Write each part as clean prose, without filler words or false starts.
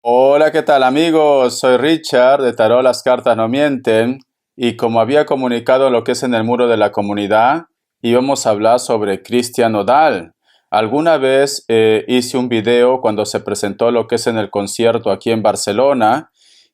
Hola, ¿qué tal amigos? Soy Richard de Tarot Las Cartas No Mienten y como había comunicado lo que es en el muro de la comunidad, íbamos a hablar sobre Cristian Nodal. Alguna vez hice un video cuando se presentó lo que es en el concierto aquí en Barcelona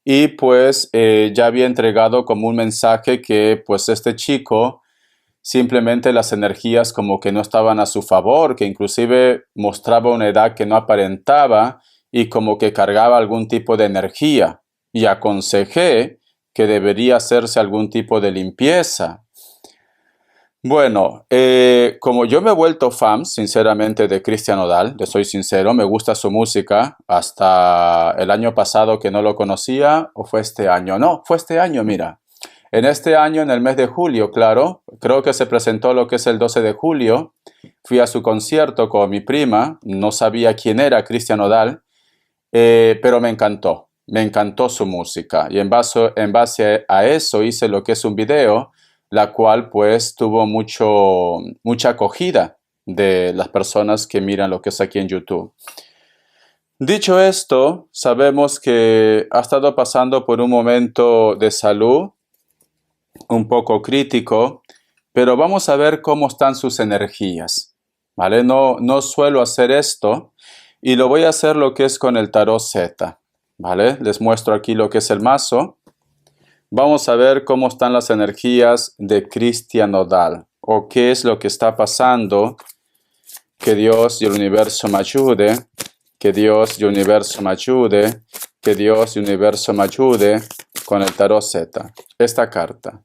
y pues ya había entregado como un mensaje que pues este chico simplemente las energías como que no estaban a su favor, que inclusive mostraba una edad que no aparentaba y como que cargaba algún tipo de energía. Y aconsejé que debería hacerse algún tipo de limpieza. Bueno, como yo me he vuelto fan, sinceramente, de Cristian Nodal, le soy sincero, me gusta su música, hasta el año pasado que no lo conocía, o fue este año, no, fue este año, mira. En este año, en el mes de julio, claro, creo que se presentó lo que es el 12 de julio, fui a su concierto con mi prima, no sabía quién era Cristian Nodal, pero me encantó su música y en base a eso hice lo que es un video, la cual pues tuvo mucha acogida de las personas que miran lo que es aquí en YouTube. Dicho esto, sabemos que ha estado pasando por un momento de salud un poco crítico, pero vamos a ver cómo están sus energías, ¿vale? No suelo hacer esto y lo voy a hacer lo que es con el tarot Z, ¿vale? Les muestro aquí lo que es el mazo. Vamos a ver cómo están las energías de Cristian Nodal o qué es lo que está pasando. Que Dios y el universo me ayude, que Dios y el universo me ayude, que Dios y el universo me ayude con el tarot Z. Esta carta.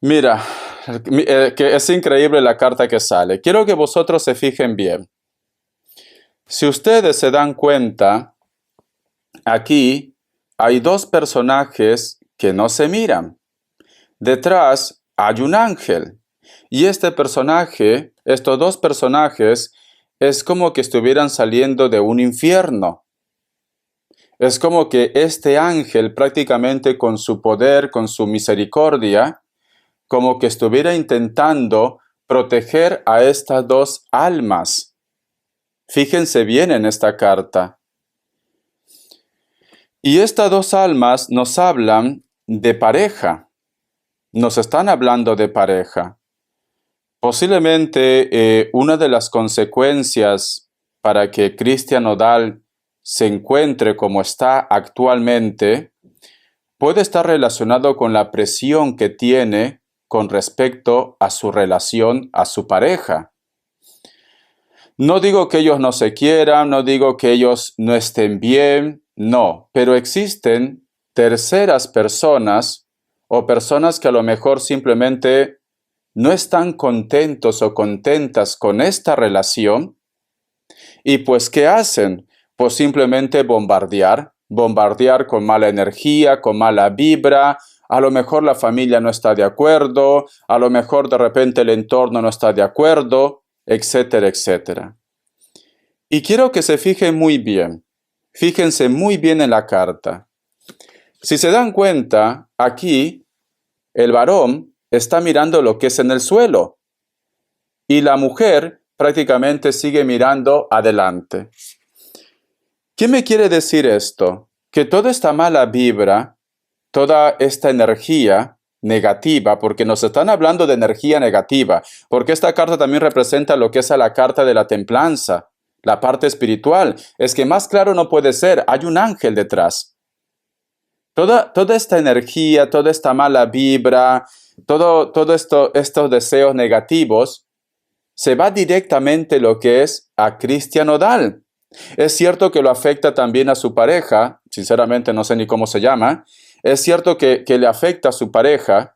Mira, que es increíble la carta que sale. Quiero que vosotros se fijen bien. Si ustedes se dan cuenta, aquí hay dos personajes que no se miran. Detrás hay un ángel. Y este personaje, estos dos personajes, es como que estuvieran saliendo de un infierno. Es como que este ángel prácticamente con su poder, con su misericordia, como que estuviera intentando proteger a estas dos almas. Fíjense bien en esta carta. Y estas dos almas nos hablan de pareja. Nos están hablando de pareja. Posiblemente una de las consecuencias para que Cristian Nodal se encuentre como está actualmente puede estar relacionado con la presión que tiene con respecto a su relación, a su pareja. No digo que ellos no se quieran, no digo que ellos no estén bien, no, pero existen terceras personas o personas que a lo mejor simplemente no están contentos o contentas con esta relación y pues ¿qué hacen? Pues simplemente bombardear con mala energía, con mala vibra. A lo mejor la familia no está de acuerdo, a lo mejor de repente el entorno no está de acuerdo, etcétera, etcétera. Y quiero que se fijen muy bien, fíjense muy bien en la carta. Si se dan cuenta, aquí el varón está mirando lo que es en el suelo y la mujer prácticamente sigue mirando adelante. ¿Qué me quiere decir esto? Que toda esta mala vibra, toda esta energía negativa, porque nos están hablando de energía negativa, porque esta carta también representa lo que es a la carta de la templanza, la parte espiritual. Es que más claro no puede ser, hay un ángel detrás. Toda esta energía, toda esta mala vibra, todo estos deseos negativos, se va directamente lo que es a Cristian Nodal. Es cierto que lo afecta también a su pareja, sinceramente no sé ni cómo se llama, es cierto que le afecta a su pareja,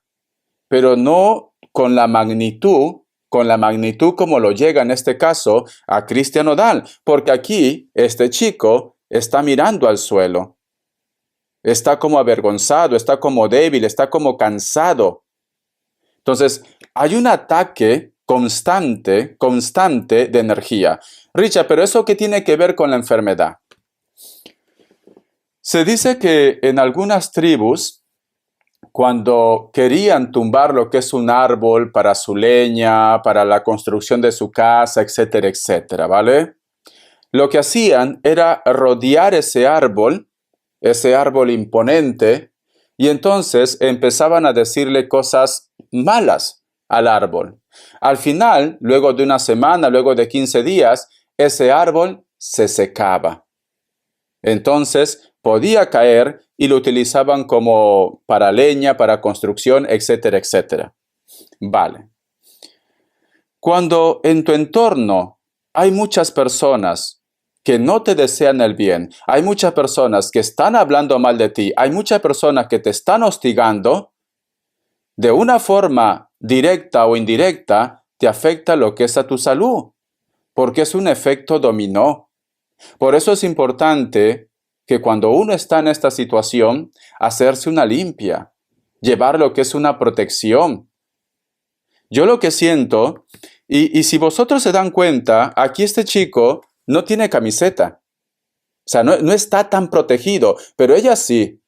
pero no con la magnitud como lo llega en este caso a Cristian Nodal, porque aquí este chico está mirando al suelo, está como avergonzado, está como débil, está como cansado. Entonces, hay un ataque constante de energía. Richard, pero ¿eso qué tiene que ver con la enfermedad? Se dice que en algunas tribus, cuando querían tumbar lo que es un árbol para su leña, para la construcción de su casa, etcétera, etcétera, ¿vale? lo que hacían era rodear ese árbol imponente, y entonces empezaban a decirle cosas malas al árbol. Al final, luego de una semana, luego de 15 días, ese árbol se secaba. Entonces podía caer y lo utilizaban como para leña, para construcción, etcétera, etcétera. Vale. Cuando en tu entorno hay muchas personas que no te desean el bien, hay muchas personas que están hablando mal de ti, hay muchas personas que te están hostigando, de una forma directa o indirecta, te afecta lo que es a tu salud, porque es un efecto dominó. Por eso es importante que cuando uno está en esta situación, hacerse una limpia, llevar lo que es una protección. Yo lo que siento, y si vosotros se dan cuenta, aquí este chico no tiene camiseta. O sea, no está tan protegido, pero ella sí.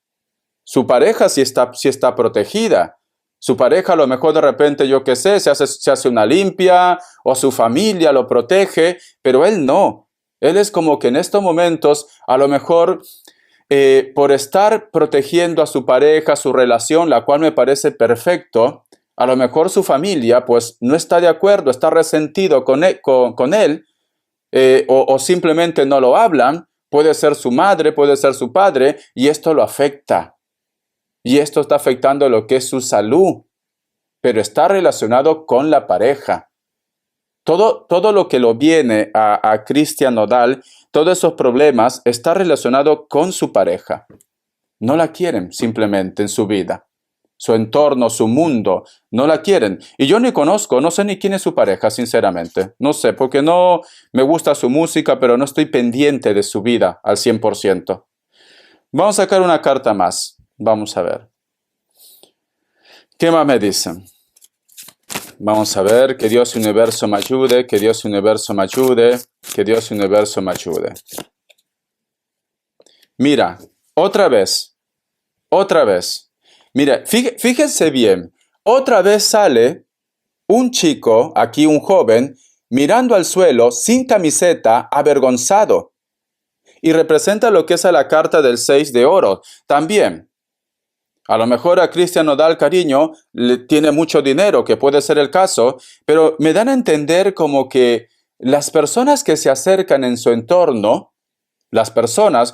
Su pareja sí está protegida. Su pareja a lo mejor de repente, yo qué sé, se hace una limpia, o su familia lo protege, pero él no. Él es como que en estos momentos, a lo mejor, por estar protegiendo a su pareja, su relación, la cual me parece perfecto, a lo mejor su familia pues no está de acuerdo, está resentido con él, o simplemente no lo hablan. Puede ser su madre, puede ser su padre, y esto lo afecta. Y esto está afectando lo que es su salud, pero está relacionado con la pareja. Todo lo que lo viene a Cristian Nodal, todos esos problemas, está relacionado con su pareja. No la quieren simplemente en su vida. Su entorno, su mundo, no la quieren. Y yo ni conozco, no sé ni quién es su pareja, sinceramente. No sé, porque no me gusta su música, pero no estoy pendiente de su vida al 100%. Vamos a sacar una carta más. Vamos a ver. ¿Qué más me dicen? Vamos a ver, que Dios Universo me ayude, que Dios Universo me ayude, que Dios Universo me ayude. Mira, otra vez. Mira, fíjense bien, otra vez sale un chico, aquí un joven, mirando al suelo, sin camiseta, avergonzado. Y representa lo que es a la carta del 6 de oro. También, a lo mejor a Cristian Nodal cariño, le tiene mucho dinero, que puede ser el caso, pero me dan a entender como que las personas que se acercan en su entorno, las personas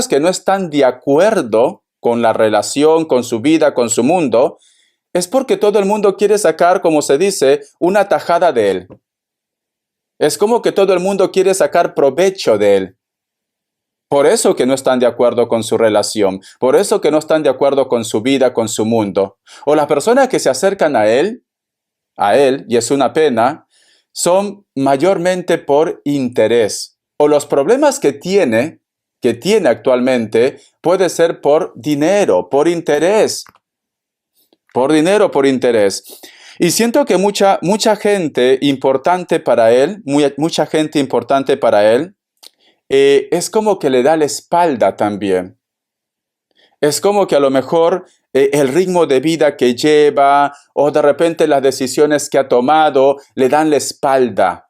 que no están de acuerdo con la relación, con su vida, con su mundo, es porque todo el mundo quiere sacar, como se dice, una tajada de él. Es como que todo el mundo quiere sacar provecho de él. Por eso que no están de acuerdo con su relación, por eso que no están de acuerdo con su vida, con su mundo. O las personas que se acercan a él, y es una pena, son mayormente por interés. O los problemas que tiene actualmente, puede ser por dinero, por interés. Por dinero, por interés. Y siento que mucha gente importante para él, es como que le da la espalda también. Es como que a lo mejor el ritmo de vida que lleva, o de repente las decisiones que ha tomado, le dan la espalda.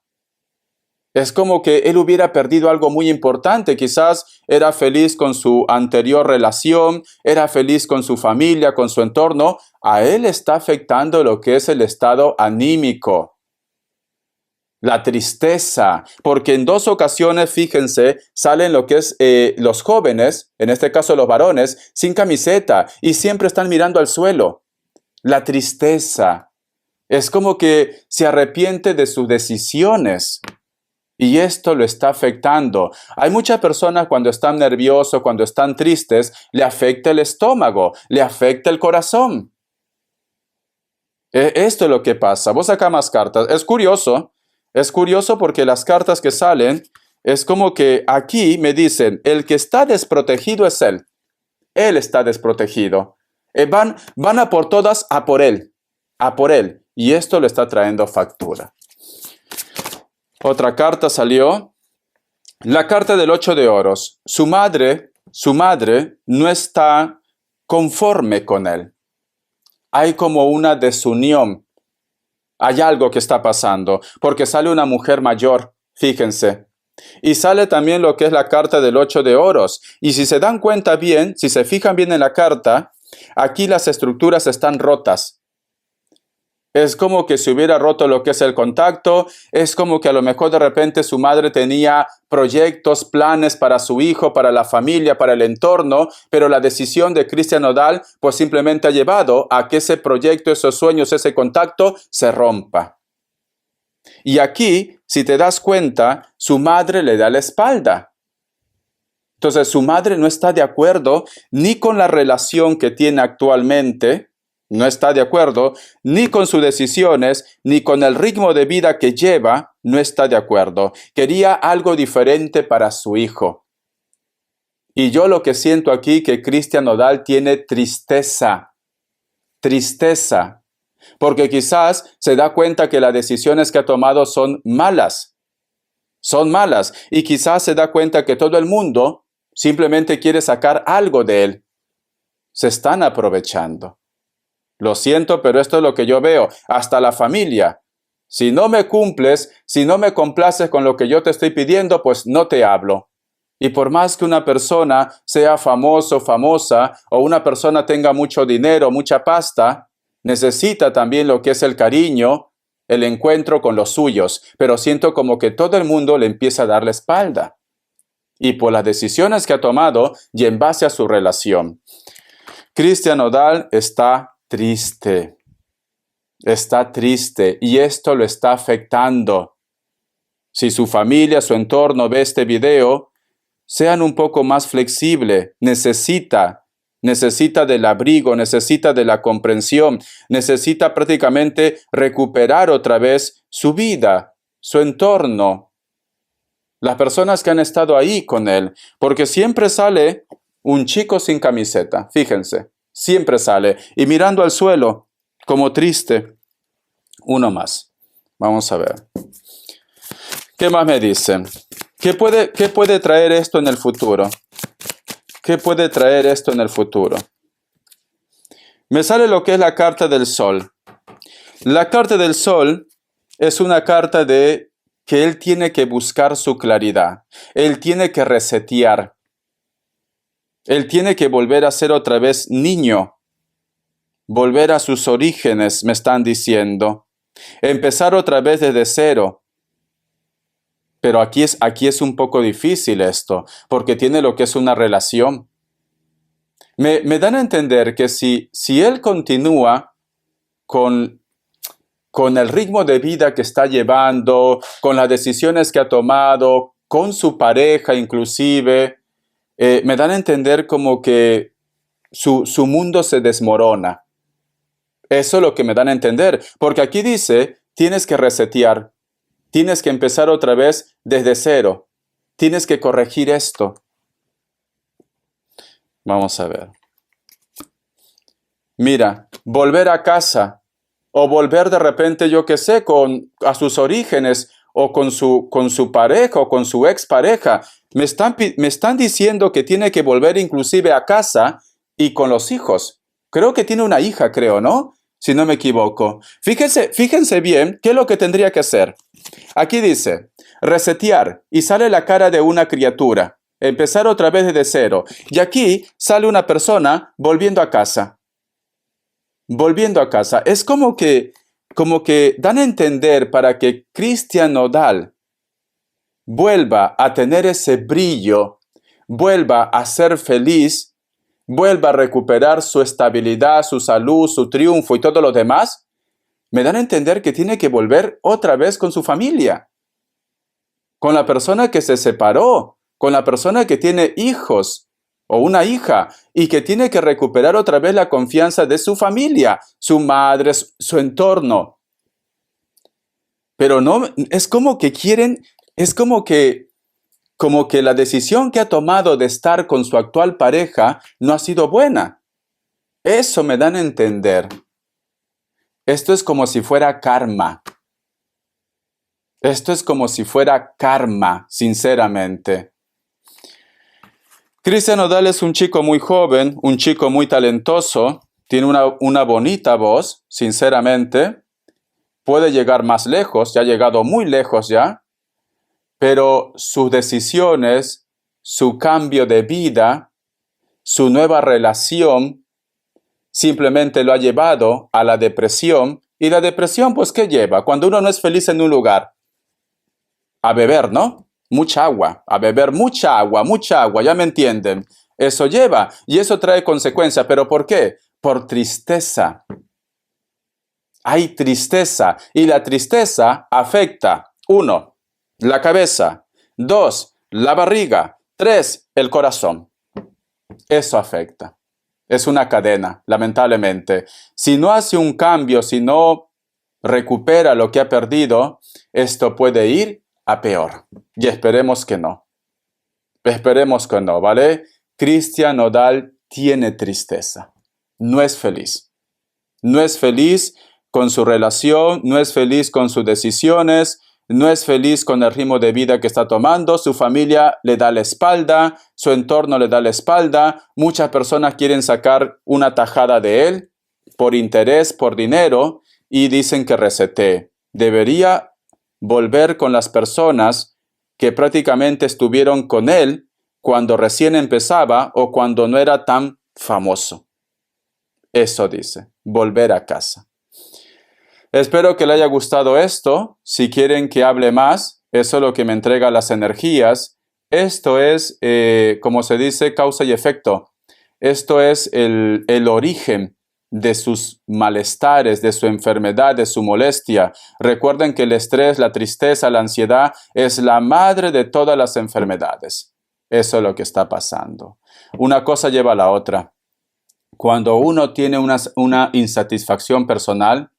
Es como que él hubiera perdido algo muy importante. Quizás era feliz con su anterior relación, era feliz con su familia, con su entorno. A él está afectando lo que es el estado anímico. La tristeza, porque en 2 ocasiones, fíjense, salen lo que es los jóvenes, en este caso los varones, sin camiseta y siempre están mirando al suelo. La tristeza. Es como que se arrepiente de sus decisiones. Y esto lo está afectando. Hay muchas personas cuando están nerviosos, cuando están tristes, le afecta el estómago, le afecta el corazón. Esto es lo que pasa. Vos acá más cartas. Es curioso porque las cartas que salen, es como que aquí me dicen, el que está desprotegido es él. Él está desprotegido. Van a por todas, a por él. Y esto le está trayendo factura. Otra carta salió, la carta del 8 de oros. Su madre no está conforme con él. Hay como una desunión. Hay algo que está pasando, porque sale una mujer mayor, fíjense. Y sale también lo que es la carta del 8 de oros. Y si se dan cuenta bien, si se fijan bien en la carta, aquí las estructuras están rotas. Es como que se hubiera roto lo que es el contacto, es como que a lo mejor de repente su madre tenía proyectos, planes para su hijo, para la familia, para el entorno, pero la decisión de Cristian Nodal pues simplemente ha llevado a que ese proyecto, esos sueños, ese contacto se rompa. Y aquí, si te das cuenta, su madre le da la espalda. Entonces su madre no está de acuerdo ni con la relación que tiene actualmente, no está de acuerdo ni con sus decisiones, ni con el ritmo de vida que lleva, no está de acuerdo. Quería algo diferente para su hijo. Y yo lo que siento aquí que Cristian Nodal tiene tristeza, porque quizás se da cuenta que las decisiones que ha tomado son malas, y quizás se da cuenta que todo el mundo simplemente quiere sacar algo de él. Se están aprovechando. Lo siento, pero esto es lo que yo veo. Hasta la familia. Si no me cumples, si no me complaces con lo que yo te estoy pidiendo, pues no te hablo. Y por más que una persona sea famoso, famosa, o una persona tenga mucho dinero, mucha pasta, necesita también lo que es el cariño, el encuentro con los suyos. Pero siento como que todo el mundo le empieza a dar la espalda. Y por las decisiones que ha tomado y en base a su relación. Cristian Nodal está triste y esto lo está afectando. Si su familia, su entorno ve este video, sean un poco más flexibles. Necesita del abrigo, necesita de la comprensión, necesita prácticamente recuperar otra vez su vida, su entorno, las personas que han estado ahí con él, porque siempre sale un chico sin camiseta, fíjense. Siempre sale. Y mirando al suelo, como triste. Uno más. Vamos a ver. ¿Qué más me dicen? ¿Qué puede traer esto en el futuro? ¿Qué puede traer esto en el futuro? Me sale lo que es la carta del sol. La carta del sol es una carta de que él tiene que buscar su claridad. Él tiene que resetear. Él tiene que volver a ser otra vez niño, volver a sus orígenes, me están diciendo, empezar otra vez desde cero. Pero aquí es un poco difícil esto, porque tiene lo que es una relación. Me dan a entender que si él continúa con el ritmo de vida que está llevando, con las decisiones que ha tomado, con su pareja inclusive, me dan a entender como que su mundo se desmorona. Eso es lo que me dan a entender, porque aquí dice, tienes que resetear, tienes que empezar otra vez desde cero, tienes que corregir esto. Vamos a ver. Mira, volver a casa, o volver de repente, yo qué sé, a sus orígenes, o con su pareja, o con su expareja. Me están diciendo que tiene que volver inclusive a casa y con los hijos. Creo que tiene una hija, ¿no? Si no me equivoco. Fíjense bien qué es lo que tendría que hacer. Aquí dice, resetear, y sale la cara de una criatura. Empezar otra vez desde cero. Y aquí sale una persona volviendo a casa. Volviendo a casa. Es como que dan a entender para que Cristian Nodal vuelva a tener ese brillo, vuelva a ser feliz, vuelva a recuperar su estabilidad, su salud, su triunfo y todo lo demás, me dan a entender que tiene que volver otra vez con su familia, con la persona que se separó, con la persona que tiene hijos o una hija y que tiene que recuperar otra vez la confianza de su familia, su madre, su entorno. Pero no, es como que quieren, es como que la decisión que ha tomado de estar con su actual pareja no ha sido buena. Eso me dan a entender. Esto es como si fuera karma. Esto es como si fuera karma, sinceramente. Cristian Nodal es un chico muy joven, un chico muy talentoso, tiene una bonita voz, sinceramente. Puede llegar más lejos, ya ha llegado muy lejos ya. pero sus decisiones, su cambio de vida, su nueva relación, simplemente lo ha llevado a la depresión. Y la depresión, pues, ¿qué lleva? Cuando uno no es feliz en un lugar, a beber, ¿no? Mucha agua, a beber mucha agua, ¿ya me entienden? Eso lleva, y eso trae consecuencias. ¿Pero por qué? Por tristeza. Hay tristeza, y la tristeza afecta, 1, la cabeza, 2, la barriga, 3, el corazón. Eso afecta. Es una cadena, lamentablemente. Si no hace un cambio, si no recupera lo que ha perdido, esto puede ir a peor. Y esperemos que no. Esperemos que no, ¿vale? Cristian Nodal tiene tristeza. No es feliz. No es feliz con su relación, no es feliz con sus decisiones, no es feliz con el ritmo de vida que está tomando, su familia le da la espalda, su entorno le da la espalda, muchas personas quieren sacar una tajada de él por interés, por dinero, y dicen que resetee. Debería volver con las personas que prácticamente estuvieron con él cuando recién empezaba o cuando no era tan famoso. Eso dice, volver a casa. Espero que le haya gustado esto. Si quieren que hable más, eso es lo que me entrega las energías. Esto es, como se dice, causa y efecto. Esto es el origen de sus malestares, de su enfermedad, de su molestia. Recuerden que el estrés, la tristeza, la ansiedad es la madre de todas las enfermedades. Eso es lo que está pasando. Una cosa lleva a la otra. Cuando uno tiene una insatisfacción personal,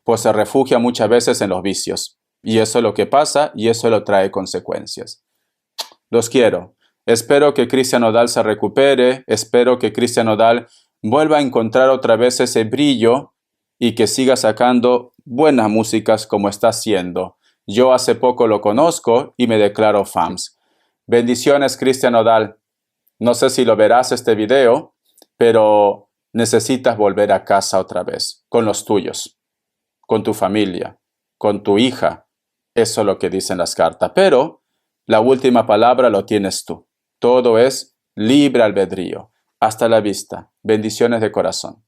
pues se refugia muchas veces en los vicios. Y eso es lo que pasa y eso lo trae consecuencias. Los quiero. Espero que Cristian Nodal se recupere. Espero que Cristian Nodal vuelva a encontrar otra vez ese brillo y que siga sacando buenas músicas como está haciendo. Yo hace poco lo conozco y me declaro fans. Bendiciones, Cristian Nodal. No sé si lo verás este video, pero necesitas volver a casa otra vez, con los tuyos, con tu familia, con tu hija. Eso es lo que dicen las cartas. Pero la última palabra lo tienes tú. Todo es libre albedrío. Hasta la vista. Bendiciones de corazón.